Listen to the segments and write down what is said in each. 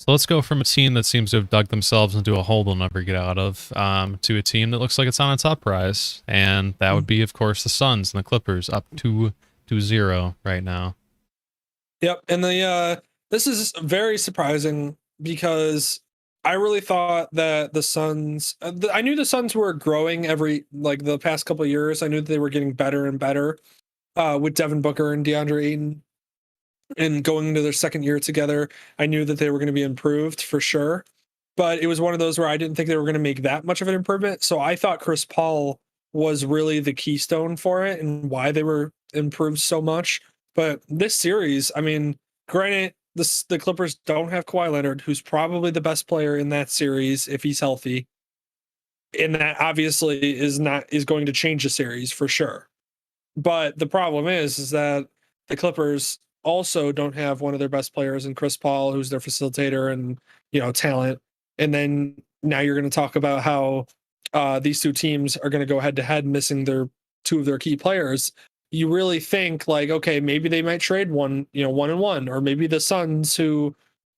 So let's go from a team that seems to have dug themselves into a hole they'll never get out of, to a team that looks like it's on its uprise, and that would be, of course, the Suns and the Clippers, up 2-0 right now. Yep, and this is very surprising because I really thought that the Suns. I knew the Suns were growing every like the past couple of years. I knew that they were getting better and better with Devin Booker and DeAndre Ayton, and going into their second year together. I knew that they were going to be improved for sure, but it was one of those where I didn't think they were going to make that much of an improvement. So I thought Chris Paul was really the keystone for it and why they were improved so much. But this series, I mean, granted, the Clippers don't have Kawhi Leonard, who's probably the best player in that series if he's healthy, and that obviously is going to change the series for sure. But the problem is that the Clippers also don't have one of their best players in Chris Paul, who's their facilitator and talent. And then now you're going to talk about how these two teams are going to go head to head, missing their two of their key players. You really think like, okay, maybe they might trade one and one, or maybe the Suns, who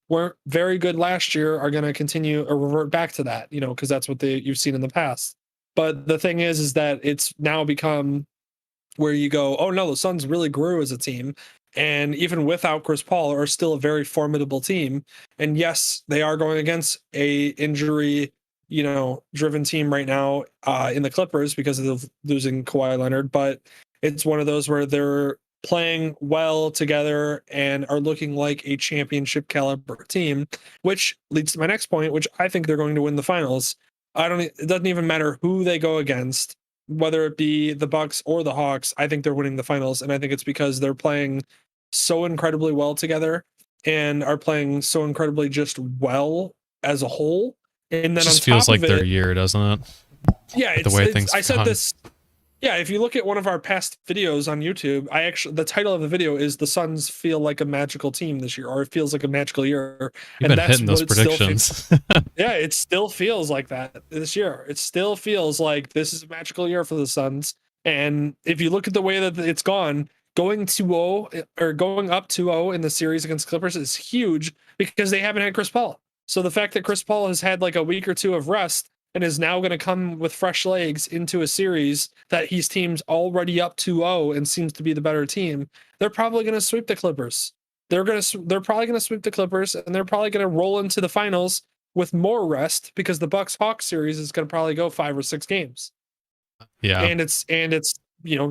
weren't very good last year, are going to continue or revert back to that, because that's what you've seen in the past. But the thing is that it's now become where you go, oh no, the Suns really grew as a team, and even without Chris Paul, are still a very formidable team. And yes, they are going against a injury, driven team right now in the Clippers because of losing Kawhi Leonard. But it's one of those where they're playing well together and are looking like a championship caliber team, which leads to my next point, which I think they're going to win the finals. It doesn't even matter who they go against, whether it be the Bucks or the Hawks. I think they're winning the finals, and I think it's because they're playing so incredibly well together and are playing so incredibly just well as a whole. And then It just on feels top like of their it, year, doesn't it? yeah, The way things I said gone. this. Yeah, if you look at one of our past videos on YouTube, the title of the video is "The Suns Feel Like a Magical Team This Year," or "It Feels Like a Magical Year," You've and been that's hitting those what it still predictions. yeah, it still feels like that this year. It still feels like this is a magical year for the Suns. And if you look at the way that it's gone, going 2-0 or going up 2-0 in the series against Clippers is huge because they haven't had Chris Paul. So the fact that Chris Paul has had like a week or two of rest and is now going to come with fresh legs into a series that his team's already up 2-0 and seems to be the better team, they're probably going to sweep the Clippers. They're probably going to sweep the Clippers, and they're probably going to roll into the finals with more rest because the Bucks Hawks series is going to probably go 5 or 6 games. Yeah. And it's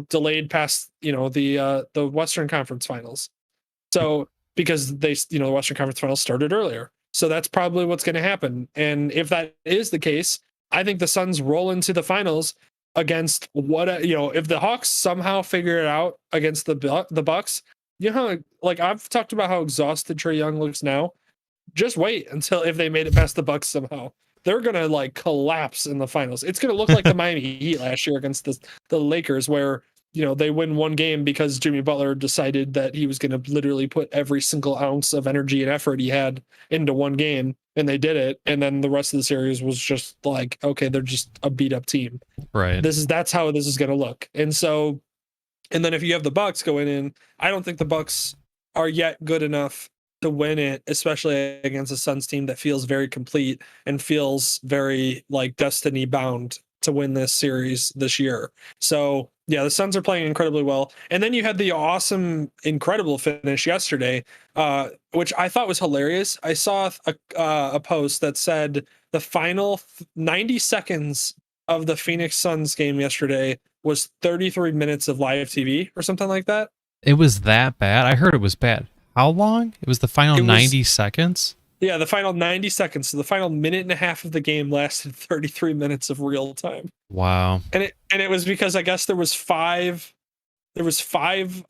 delayed past the Western Conference Finals. So because the Western Conference Finals started earlier. So that's probably what's going to happen. And if that is the case, I think the Suns roll into the finals against if the Hawks somehow figure it out against the Bucks, like I've talked about how exhausted Trae Young looks now. Just wait until if they made it past the Bucks somehow. They're gonna like collapse in the finals. It's gonna look like the Miami Heat last year against the Lakers, where they win one game because Jimmy Butler decided that he was gonna literally put every single ounce of energy and effort he had into one game, and they did it. And then the rest of the series was just like, okay, they're just a beat up team. Right. That's how this is gonna look. And then if you have the Bucks going in, I don't think the Bucks are yet good enough to win it, especially against a Suns team that feels very complete and feels very like destiny bound to win this series this year. So yeah, the Suns are playing incredibly well. And then you had the awesome, incredible finish yesterday, which I thought was hilarious. I saw a post that said the final 90 seconds of the Phoenix Suns game yesterday was 33 minutes of live TV or something like that. It was that bad? I heard it was bad. How long? It was the final 90 seconds? Yeah, the final 90 seconds. So the final minute and a half of the game lasted 33 minutes of real time. Wow. And it was because I guess there was five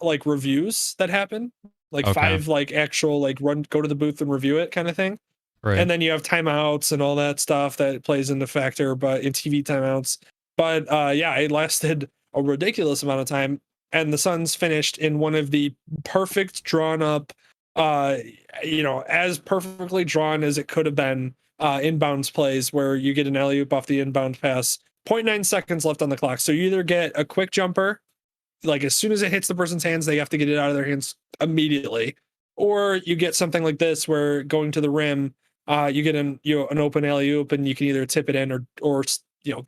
like reviews that happened. Like five like actual like go to the booth and review it kind of thing. Right. And then you have timeouts and all that stuff that plays into factor, but in TV timeouts. But yeah, it lasted a ridiculous amount of time. And the Suns finished in one of the perfect drawn up, as perfectly drawn as it could have been, inbounds plays where you get an alley-oop off the inbound pass, 0.9 seconds left on the clock. So you either get a quick jumper, like as soon as it hits the person's hands, they have to get it out of their hands immediately. Or you get something like this where going to the rim, you get an an open alley oop, and you can either tip it in or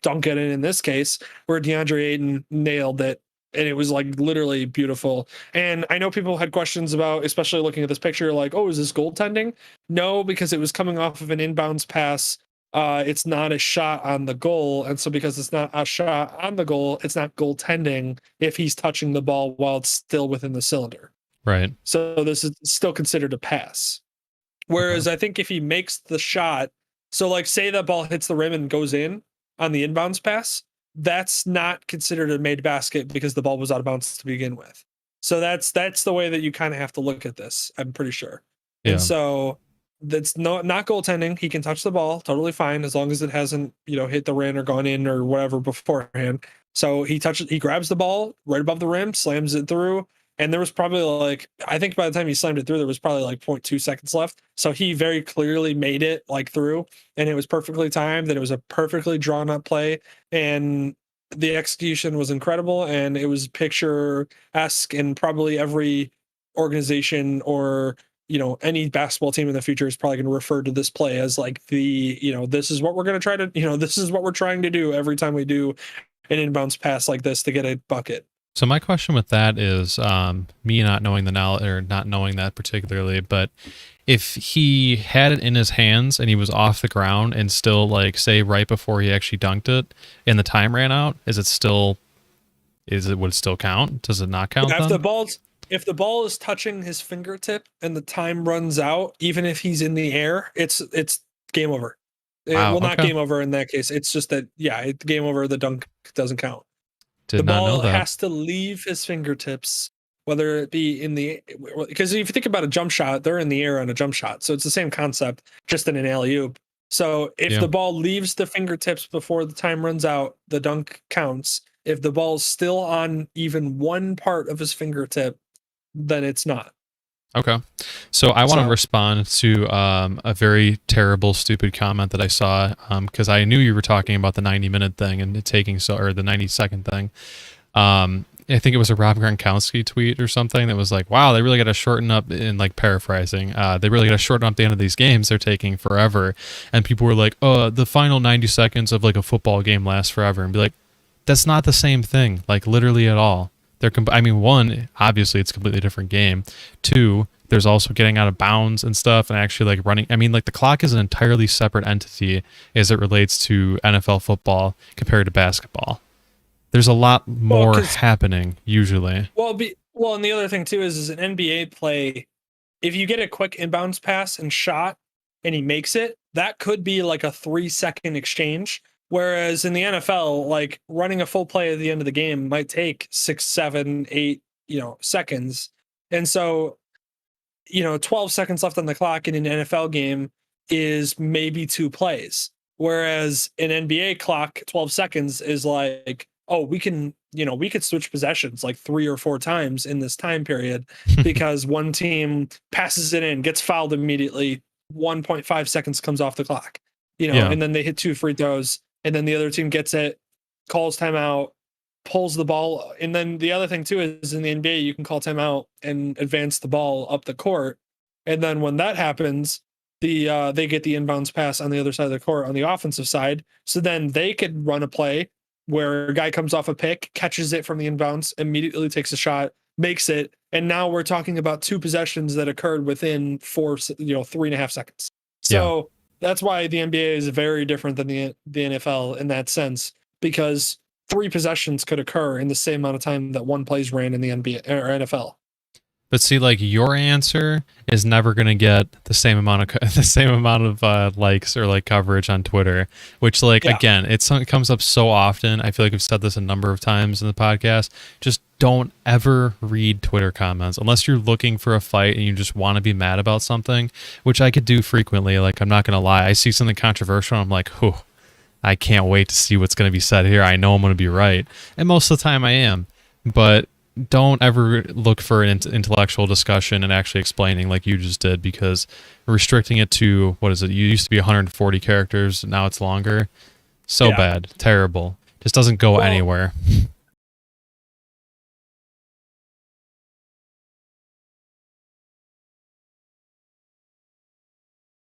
dunk it in this case, where DeAndre Ayton nailed it, and it was like literally beautiful. And I know people had questions about, especially looking at this picture, like, oh, is this goaltending? No, because it was coming off of an inbounds pass. It's not a shot on the goal, and so because it's not a shot on the goal, it's not goaltending if he's touching the ball while it's still within the cylinder. Right. So this is still considered a pass. Whereas I think if he makes the shot, so like say that ball hits the rim and goes in on the inbounds pass, that's not considered a made basket because the ball was out of bounds to begin with. So that's the way that you kind of have to look at this, I'm pretty sure. Yeah. And so that's not goaltending. He can touch the ball totally fine as long as it hasn't, hit the rim or gone in or whatever beforehand. So he grabs the ball right above the rim, slams it through. And there was probably like, I think by the time he slammed it through, there was probably like 0.2 seconds left. So he very clearly made it like through, and it was perfectly timed. That it was a perfectly drawn up play, and the execution was incredible. And it was picture-esque, and probably every organization or, any basketball team in the future is probably going to refer to this play as like this is what we're going to try to, this is what we're trying to do every time we do an inbounds pass like this to get a bucket. So my question with that is, me not knowing the knowledge or not knowing that particularly, but if he had it in his hands and he was off the ground and still like say right before he actually dunked it and the time ran out, would it still count? Does it not count? Yeah, if the ball is touching his fingertip and the time runs out, even if he's in the air, it's game over. Wow, not game over in that case. It's just that it's game over. The dunk doesn't count. The ball has to leave his fingertips, whether it be because if you think about a jump shot, they're in the air on a jump shot. So it's the same concept, just in an alley-oop. So if the ball leaves the fingertips before the time runs out, the dunk counts. If the ball's still on even one part of his fingertip, then it's not. Okay. So I want to respond to a very terrible, stupid comment that I saw because I knew you were talking about the 90-minute thing and the 90-second thing. I think it was a Rob Gronkowski tweet or something that was like, wow, they really got to shorten up, in like paraphrasing, they really got to shorten up the end of these games. They're taking forever. And people were like, oh, the final 90 seconds of like a football game lasts forever. And be like, that's not the same thing, like literally at all. One, obviously it's a completely different game. Two, there's also getting out of bounds and stuff and actually like running. The clock is an entirely separate entity as it relates to NFL football compared to basketball. There's a lot more happening usually. Well, and the other thing too is an NBA play, if you get a quick inbounds pass and shot and he makes it, that could be like a 3-second exchange. Whereas in the NFL, like running a full play at the end of the game might take 6, 7, 8, seconds. And so, 12 seconds left on the clock in an NFL game is maybe 2 plays. Whereas an NBA clock, 12 seconds is like, oh, we could switch possessions like 3 or 4 times in this time period because one team passes it in, gets fouled immediately, 1.5 seconds comes off the clock, and then they hit 2 free throws. And then the other team gets it, calls timeout, pulls the ball. And then the other thing, too, is in the NBA, you can call timeout and advance the ball up the court. And then when that happens, they get the inbounds pass on the other side of the court on the offensive side. So then they could run a play where a guy comes off a pick, catches it from the inbounds, immediately takes a shot, makes it. And now we're talking about 2 possessions that occurred within 3.5 seconds. So that's why the NBA is very different than the NFL in that sense, because 3 possessions could occur in the same amount of time that 1 plays ran in the NBA or NFL. But see, like your answer is never going to get the same amount of likes or like coverage on Twitter, which again, it comes up so often. I feel like I've said this a number of times in the podcast. Just don't ever read Twitter comments unless you're looking for a fight and you just want to be mad about something, which I could do frequently. Like, I'm not going to lie. I see something controversial. And I'm like, I can't wait to see what's going to be said here. I know I'm going to be right. And most of the time I am, but don't ever look for an intellectual discussion and actually explaining like you just did, because restricting it to, what is it? You used to be 140 characters. Now it's longer. So bad. Terrible. Just doesn't go anywhere.